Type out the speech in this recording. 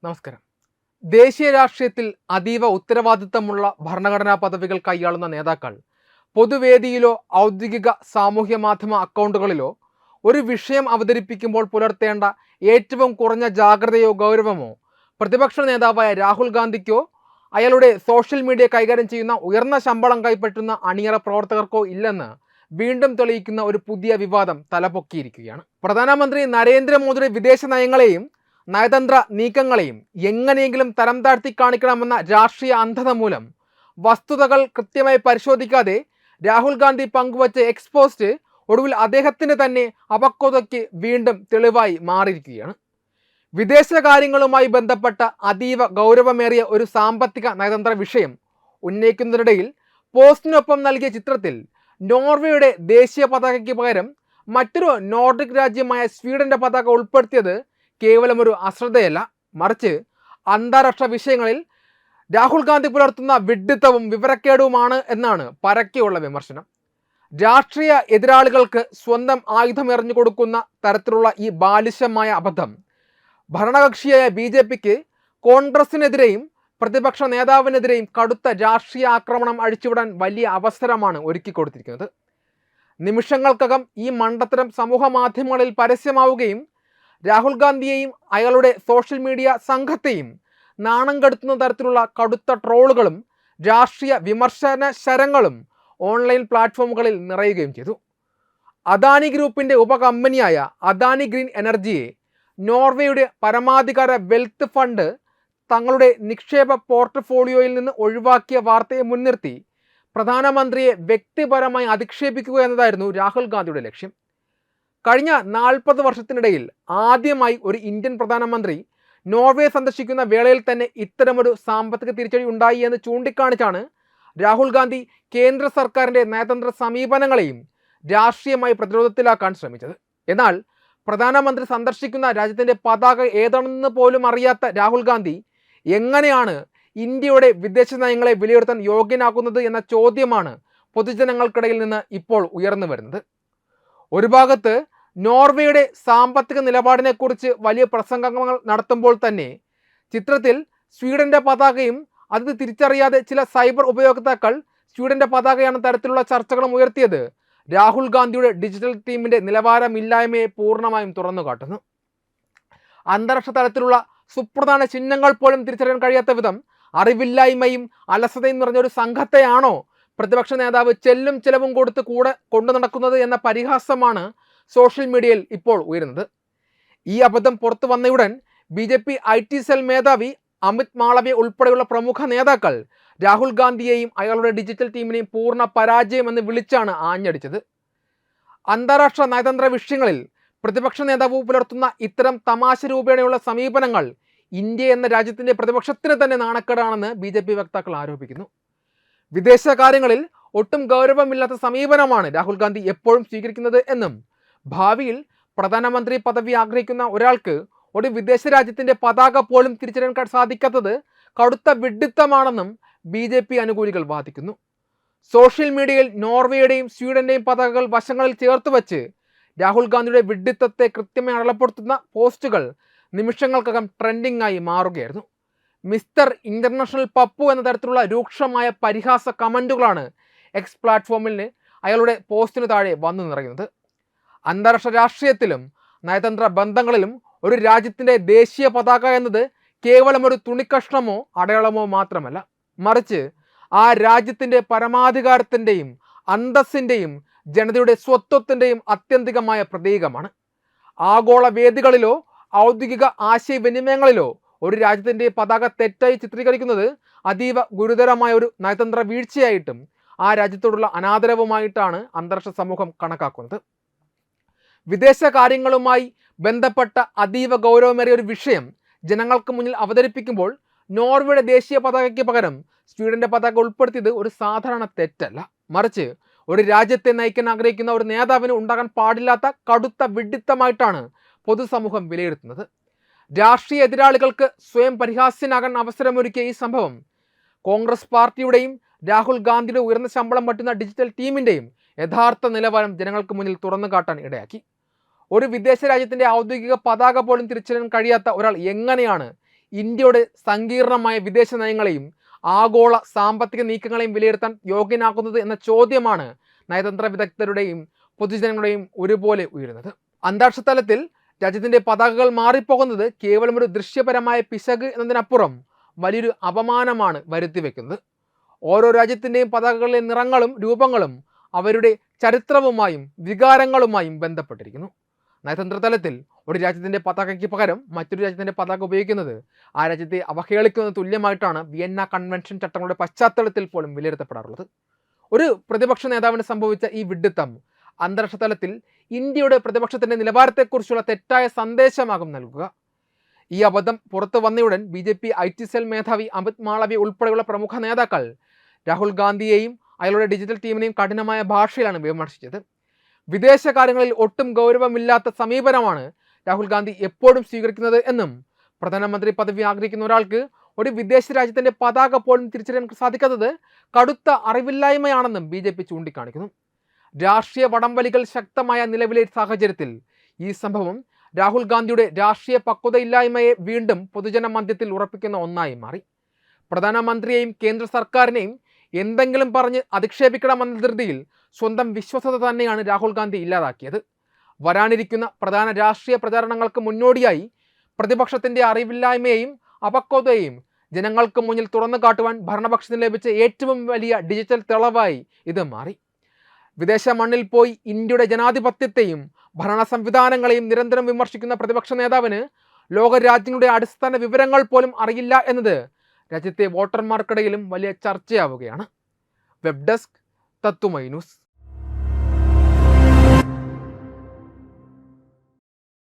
നമസ്കാരം. ദേശീയ രാഷ്ട്രീയത്തിൽ അതീവ ഉത്തരവാദിത്തമുള്ള ഭരണഘടനാ പദവികൾ കൈയാളുന്ന നേതാക്കൾ പൊതുവേദിയിലോ ഔദ്യോഗിക സാമൂഹ്യ മാധ്യമ അക്കൗണ്ടുകളിലോ ഒരു വിഷയം അവതരിപ്പിക്കുമ്പോൾ പുലർത്തേണ്ട ഏറ്റവും കുറഞ്ഞ ജാഗ്രതയോ ഗൗരവമോ പ്രതിപക്ഷ നേതാവായ രാഹുൽ ഗാന്ധിക്കോ അയാളുടെ സോഷ്യൽ മീഡിയ കൈകാര്യം ചെയ്യുന്ന ഉയർന്ന ശമ്പളം കൈപ്പറ്റുന്ന അണിയറ പ്രവർത്തകർക്കോ ഇല്ലെന്ന് വീണ്ടും തെളിയിക്കുന്ന ഒരു പുതിയ വിവാദം തലപൊക്കിയിരിക്കുകയാണ്. പ്രധാനമന്ത്രി നരേന്ദ്രമോദിയുടെ വിദേശ നയങ്ങളെയും നയതന്ത്ര നീക്കങ്ങളെയും എങ്ങനെയെങ്കിലും തരം താഴ്ത്തി കാണിക്കണമെന്ന രാഷ്ട്രീയ അന്ധത മൂലം വസ്തുതകൾ കൃത്യമായി പരിശോധിക്കാതെ രാഹുൽ ഗാന്ധി പങ്കുവച്ച എക്സ്പോസ്റ്റ് ഒടുവിൽ അദ്ദേഹത്തിന് തന്നെ അപക്വതയ്ക്ക് വീണ്ടും തെളിവായി മാറിയിരിക്കുകയാണ്. വിദേശകാര്യങ്ങളുമായി ബന്ധപ്പെട്ട അതീവ ഗൗരവമേറിയ ഒരു സാമ്പത്തിക നയതന്ത്ര വിഷയം ഉന്നയിക്കുന്നതിനിടയിൽ പോസ്റ്റിനൊപ്പം നൽകിയ ചിത്രത്തിൽ നോർവേയുടെ ദേശീയ പതാകയ്ക്ക് പകരം മറ്റൊരു നോർഡിക് രാജ്യമായ സ്വീഡന്റെ പതാക ഉൾപ്പെടുത്തിയത് കേവലം ഒരു അശ്രദ്ധയല്ല, മറിച്ച് അന്താരാഷ്ട്ര വിഷയങ്ങളിൽ രാഹുൽ ഗാന്ധി പുലർത്തുന്ന വിഡ്ഢിത്തവും വിവരക്കേടുമാണ് എന്നാണ് പരക്കെയുള്ള വിമർശനം. രാഷ്ട്രീയ എതിരാളികൾക്ക് സ്വന്തം ആയുധം എറിഞ്ഞു കൊടുക്കുന്ന തരത്തിലുള്ള ഈ ബാലിശമായ അബദ്ധം ഭരണകക്ഷിയായ BJPക്ക് കോൺഗ്രസിനെതിരെയും പ്രതിപക്ഷ നേതാവിനെതിരെയും കടുത്ത രാഷ്ട്രീയ ആക്രമണം അഴിച്ചുവിടാൻ വലിയ അവസരമാണ് ഒരുക്കിക്കൊടുത്തിരിക്കുന്നത്. നിമിഷങ്ങൾക്കകം ഈ മണ്ടത്തരം സമൂഹ മാധ്യമങ്ങളിൽ പരസ്യമാവുകയും രാഹുൽ ഗാന്ധിയെയും അയാളുടെ സോഷ്യൽ മീഡിയ സംഘത്തെയും നാണം കെടുത്തുന്ന തരത്തിലുള്ള കടുത്ത ട്രോളുകളും രാഷ്ട്രീയ വിമർശന ശരങ്ങളും ഓൺലൈൻ പ്ലാറ്റ്ഫോമുകളിൽ നിറയുകയും ചെയ്തു. അദാനി ഗ്രൂപ്പിൻ്റെ ഉപകമ്പനിയായ അദാനി ഗ്രീൻ എനർജിയെ നോർവേയുടെ പരമാധികാര വെൽത്ത് ഫണ്ട് തങ്ങളുടെ നിക്ഷേപ പോർട്ട്ഫോളിയോയിൽ നിന്ന് ഒഴിവാക്കിയ വാർത്തയെ മുൻനിർത്തി പ്രധാനമന്ത്രിയെ വ്യക്തിപരമായി അധിക്ഷേപിക്കുക എന്നതായിരുന്നു രാഹുൽ ഗാന്ധിയുടെ ലക്ഷ്യം. കഴിഞ്ഞ 40 വർഷത്തിനിടയിൽ ആദ്യമായി ഒരു ഇന്ത്യൻ പ്രധാനമന്ത്രി നോർവേ സന്ദർശിക്കുന്ന വേളയിൽ തന്നെ ഇത്തരമൊരു സാമ്പത്തിക തിരിച്ചടി ഉണ്ടായി എന്ന് ചൂണ്ടിക്കാണിച്ചാണ് രാഹുൽ ഗാന്ധി കേന്ദ്ര സർക്കാരിൻ്റെ നയതന്ത്ര സമീപനങ്ങളെയും രാഷ്ട്രീയമായി പ്രതിരോധത്തിലാക്കാൻ ശ്രമിച്ചത്. എന്നാൽ പ്രധാനമന്ത്രി സന്ദർശിക്കുന്ന രാജ്യത്തിൻ്റെ പതാക ഏതാണെന്ന് പോലും അറിയാത്ത രാഹുൽ ഗാന്ധി എങ്ങനെയാണ് ഇന്ത്യയുടെ വിദേശ നയങ്ങളെ വിലയിരുത്താൻ യോഗ്യനാക്കുന്നത് എന്ന ചോദ്യമാണ് പൊതുജനങ്ങൾക്കിടയിൽ നിന്ന് ഇപ്പോൾ ഉയർന്നു വരുന്നത്. ഒരു ഭാഗത്ത് നോർവേയുടെ സാമ്പത്തിക നിലപാടിനെക്കുറിച്ച് വലിയ പ്രസംഗങ്ങൾ നടത്തുമ്പോൾ തന്നെ ചിത്രത്തിൽ സ്വീഡന്റെ പതാകയും അത് തിരിച്ചറിയാതെ ചില സൈബർ ഉപയോക്താക്കൾ സ്വീഡന്റെ പതാകയാണ് തരത്തിലുള്ള ചർച്ചകളും ഉയർത്തിയത് രാഹുൽ ഗാന്ധിയുടെ ഡിജിറ്റൽ ടീമിന്റെ നിലവാരമില്ലായ്മയെ പൂർണ്ണമായും തുറന്നു കാട്ടുന്നു. അന്താരാഷ്ട്ര തലത്തിലുള്ള സുപ്രധാന ചിഹ്നങ്ങൾ പോലും തിരിച്ചറിയാൻ കഴിയാത്ത വിധം അറിവില്ലായ്മയും അലസതയും നിറഞ്ഞൊരു സംഘത്തെയാണോ പ്രതിപക്ഷ നേതാവ് ചെല്ലും ചെലവും കൊടുത്ത് കൂടെ കൊണ്ടു നടക്കുന്നത് എന്ന പരിഹാസമാണ് സോഷ്യൽ മീഡിയയിൽ ഇപ്പോൾ ഉയരുന്നത്. ഈ അബദ്ധം പുറത്തു വന്നയുടൻ BJP IT സെൽ മേധാവി അമിത് മാളവ്യ ഉൾപ്പെടെയുള്ള പ്രമുഖ നേതാക്കൾ രാഹുൽ ഗാന്ധിയെയും അയാളുടെ ഡിജിറ്റൽ ടീമിനെയും പൂർണ്ണ പരാജയം എന്ന് വിളിച്ചാണ് ആഞ്ഞടിച്ചത്. അന്താരാഷ്ട്ര നയതന്ത്ര വിഷയങ്ങളിൽ പ്രതിപക്ഷ നേതാവ് പുലർത്തുന്ന ഇത്തരം തമാശ രൂപേണയുള്ള സമീപനങ്ങൾ ഇന്ത്യ എന്ന രാജ്യത്തിൻ്റെ പ്രതിപക്ഷത്തിന് തന്നെ നാണക്കേടാണെന്ന് BJP വക്താക്കൾ ആരോപിക്കുന്നു. വിദേശകാര്യങ്ങളിൽ ഒട്ടും ഗൗരവമില്ലാത്ത സമീപനമാണ് രാഹുൽ ഗാന്ധി എപ്പോഴും സ്വീകരിക്കുന്നത് എന്നും ഭാവിയിൽ പ്രധാനമന്ത്രി പദവി ആഗ്രഹിക്കുന്ന ഒരാൾക്ക് ഒരു വിദേശ രാജ്യത്തിൻ്റെ പതാക പോലും തിരിച്ചറിയാൻ സാധിക്കാത്തത് കടുത്ത വിഡ്ഢിത്തമാണെന്നും BJP അനുകൂലികൾ വാദിക്കുന്നു. സോഷ്യൽ മീഡിയയിൽ നോർവേയുടെയും സ്വീഡന്റെയും പതാകകൾ വശങ്ങളിൽ ചേർത്ത് വച്ച് രാഹുൽ ഗാന്ധിയുടെ വിഡ്ഢിത്തത്തെ കൃത്യമായി അടയാളപ്പെടുത്തുന്ന പോസ്റ്റുകൾ നിമിഷങ്ങൾക്കകം ട്രെൻഡിംഗ് ആയി മാറുകയായിരുന്നു. മിസ്റ്റർ ഇന്റർനാഷണൽ പപ്പു എന്ന തരത്തിലുള്ള രൂക്ഷമായ പരിഹാസ കമൻറ്റുകളാണ് എക്സ് പ്ലാറ്റ്ഫോമിൽ അയാളുടെ പോസ്റ്റിന് താഴെ വന്നു നിറയുന്നത്. അന്താരാഷ്ട്ര രാഷ്ട്രീയത്തിലും നയതന്ത്ര ബന്ധങ്ങളിലും ഒരു രാജ്യത്തിൻ്റെ ദേശീയ പതാക എന്നത് കേവലം ഒരു തുണിക്കഷ്ണമോ അടയാളമോ മാത്രമല്ല, മറിച്ച് ആ രാജ്യത്തിൻ്റെ പരമാധികാരത്തിൻ്റെയും അന്തസ്സിൻ്റെയും ജനതയുടെ സ്വത്വത്തിൻ്റെയും ആത്യന്തികമായ പ്രതീകമാണ്. ആഗോള വേദികളിലോ ഔദ്യോഗിക ആശയവിനിമയങ്ങളിലോ ഒരു രാജ്യത്തിൻ്റെ പതാക തെറ്റായി ചിത്രീകരിക്കുന്നത് അതീവ ഗുരുതരമായ ഒരു നയതന്ത്ര വീഴ്ചയായിട്ടും ആ രാജ്യത്തോടുള്ള അനാദരവുമായിട്ടാണ് അന്താരാഷ്ട്ര സമൂഹം കണക്കാക്കുന്നത്. വിദേശ കാര്യങ്ങളുമായി ബന്ധപ്പെട്ട അതീവ ഗൗരവമേറിയ ഒരു വിഷയം ജനങ്ങൾക്ക് മുന്നിൽ അവതരിപ്പിക്കുമ്പോൾ നോർവേയുടെ ദേശീയ പതാകയ്ക്ക് പകരം സ്വീഡന്റെ പതാക ഉൾപ്പെടുത്തിയത് ഒരു സാധാരണ തെറ്റല്ല, മറിച്ച് ഒരു രാജ്യത്തെ നയിക്കാൻ ആഗ്രഹിക്കുന്ന ഒരു നേതാവിന് ഉണ്ടാകാൻ പാടില്ലാത്ത കടുത്ത വിഡ്ഢിത്തമായിട്ടാണ് പൊതുസമൂഹം വിലയിരുത്തുന്നത്. രാഷ്ട്രീയ എതിരാളികൾക്ക് സ്വയം പരിഹാസ്യനാകാൻ അവസരമൊരുക്കിയ ഈ സംഭവം കോൺഗ്രസ് പാർട്ടിയുടെയും രാഹുൽ ഗാന്ധിയുടെ ഉയർന്ന ശമ്പളം പറ്റുന്ന ഡിജിറ്റൽ ടീമിൻ്റെയും യഥാർത്ഥ നിലവാരം ജനങ്ങൾക്ക് മുന്നിൽ തുറന്നു കാട്ടാൻ ഇടയാക്കി. ഒരു വിദേശ രാജ്യത്തിൻ്റെ ഔദ്യോഗിക പതാക പോലും തിരിച്ചറിയാൻ കഴിയാത്ത ഒരാൾ എങ്ങനെയാണ് ഇന്ത്യയുടെ സങ്കീർണമായ വിദേശ നയങ്ങളെയും ആഗോള സാമ്പത്തിക നീക്കങ്ങളെയും വിലയിരുത്താൻ യോഗ്യനാക്കുന്നത് എന്ന ചോദ്യമാണ് നയതന്ത്ര വിദഗ്ധരുടെയും പൊതുജനങ്ങളുടെയും ഒരുപോലെ ഉയരുന്നത്. അന്താരാഷ്ട്ര തലത്തിൽ രാജ്യത്തിന്റെ പതാകകൾ മാറിപ്പോകുന്നത് കേവലം ഒരു ദൃശ്യപരമായ പിശക് എന്നതിനപ്പുറം വലിയൊരു അപമാനമാണ് വരുത്തിവെക്കുന്നത്. ഓരോ രാജ്യത്തിൻ്റെയും പതാകകളിലെ നിറങ്ങളും രൂപങ്ങളും അവരുടെ ചരിത്രവുമായും വികാരങ്ങളുമായും ബന്ധപ്പെട്ടിരിക്കുന്നു. നയതന്ത്ര തലത്തിൽ ഒരു രാജ്യത്തിൻ്റെ പതാകയ്ക്ക് പകരം മറ്റൊരു രാജ്യത്തിൻ്റെ പതാക ഉപയോഗിക്കുന്നത് ആ രാജ്യത്തെ അവഹേളിക്കുന്നത് തുല്യമായിട്ടാണ് വിയന്ന കൺവെൻഷൻ ചട്ടങ്ങളുടെ പശ്ചാത്തലത്തിൽ പോലും വിലയിരുത്തപ്പെടാറുള്ളത്. ഒരു പ്രതിപക്ഷ നേതാവിന് സംഭവിച്ച ഈ വിഡ്ഢിത്തം അന്താരാഷ്ട്ര തലത്തിൽ ഇന്ത്യയുടെ പ്രതിപക്ഷത്തിൻ്റെ നിലവാരത്തെക്കുറിച്ചുള്ള തെറ്റായ സന്ദേശമാകും നൽകുക. ഈ അബദ്ധം പുറത്തു വന്നയുടൻ BJP IT സെൽ മേധാവി അമിത് മാളവ്യ ഉൾപ്പെടെയുള്ള പ്രമുഖ നേതാക്കൾ രാഹുൽ ഗാന്ധിയെയും അയാളുടെ ഡിജിറ്റൽ ടീമിനെയും കഠിനമായ ഭാഷയിലാണ് വിമർശിച്ചത്. വിദേശകാര്യങ്ങളിൽ ഒട്ടും ഗൗരവമില്ലാത്ത സമീപനമാണ് രാഹുൽ ഗാന്ധി എപ്പോഴും സ്വീകരിക്കുന്നത് എന്നും പ്രധാനമന്ത്രി പദവി ആഗ്രഹിക്കുന്ന ഒരാൾക്ക് ഒരു വിദേശ രാജ്യത്തിൻ്റെ പതാക പോലും തിരിച്ചറിയാൻ സാധിക്കാത്തത് കടുത്ത അറിവില്ലായ്മയാണെന്നും BJP ചൂണ്ടിക്കാണിക്കുന്നു. രാഷ്ട്രീയ വടംവലികൾ ശക്തമായ നിലവിലെ സാഹചര്യത്തിൽ ഈ സംഭവം രാഹുൽ ഗാന്ധിയുടെ രാഷ്ട്രീയ പക്വതയില്ലായ്മയെ വീണ്ടും പൊതുജന മധ്യത്തിൽ ഉറപ്പിക്കുന്ന ഒന്നായി മാറി. പ്രധാനമന്ത്രിയെയും കേന്ദ്ര സർക്കാരിനെയും എന്തെങ്കിലും പറഞ്ഞ് അധിക്ഷേപിക്കണമെന്ന ധൃതിയിൽ സ്വന്തം വിശ്വസത തന്നെയാണ് രാഹുൽ ഗാന്ധി ഇല്ലാതാക്കിയത്. വരാനിരിക്കുന്ന പ്രധാന രാഷ്ട്രീയ പ്രചാരണങ്ങൾക്ക് മുന്നോടിയായി പ്രതിപക്ഷത്തിൻ്റെ അറിവില്ലായ്മയെയും അപക്വതയെയും ജനങ്ങൾക്ക് മുന്നിൽ തുറന്നു കാട്ടുവാൻ ഭരണപക്ഷത്തിന് ലഭിച്ച ഏറ്റവും വലിയ ഡിജിറ്റൽ തെളിവായി ഇത് മാറി. വിദേശ മണ്ണിൽ പോയി ഇന്ത്യയുടെ ജനാധിപത്യത്തെയും ഭരണ സംവിധാനങ്ങളെയും നിരന്തരം വിമർശിക്കുന്ന പ്രതിപക്ഷ നേതാവിന് ലോകരാജ്യങ്ങളുടെ അടിസ്ഥാന വിവരങ്ങൾ പോലും അറിയില്ല എന്നത് രാജ്യത്തെ വോട്ടർമാർക്കിടയിലും വലിയ ചർച്ചയാവുകയാണ്. വെബ് ഡെസ്ക് തത്തുമൈ ന്യൂസ്.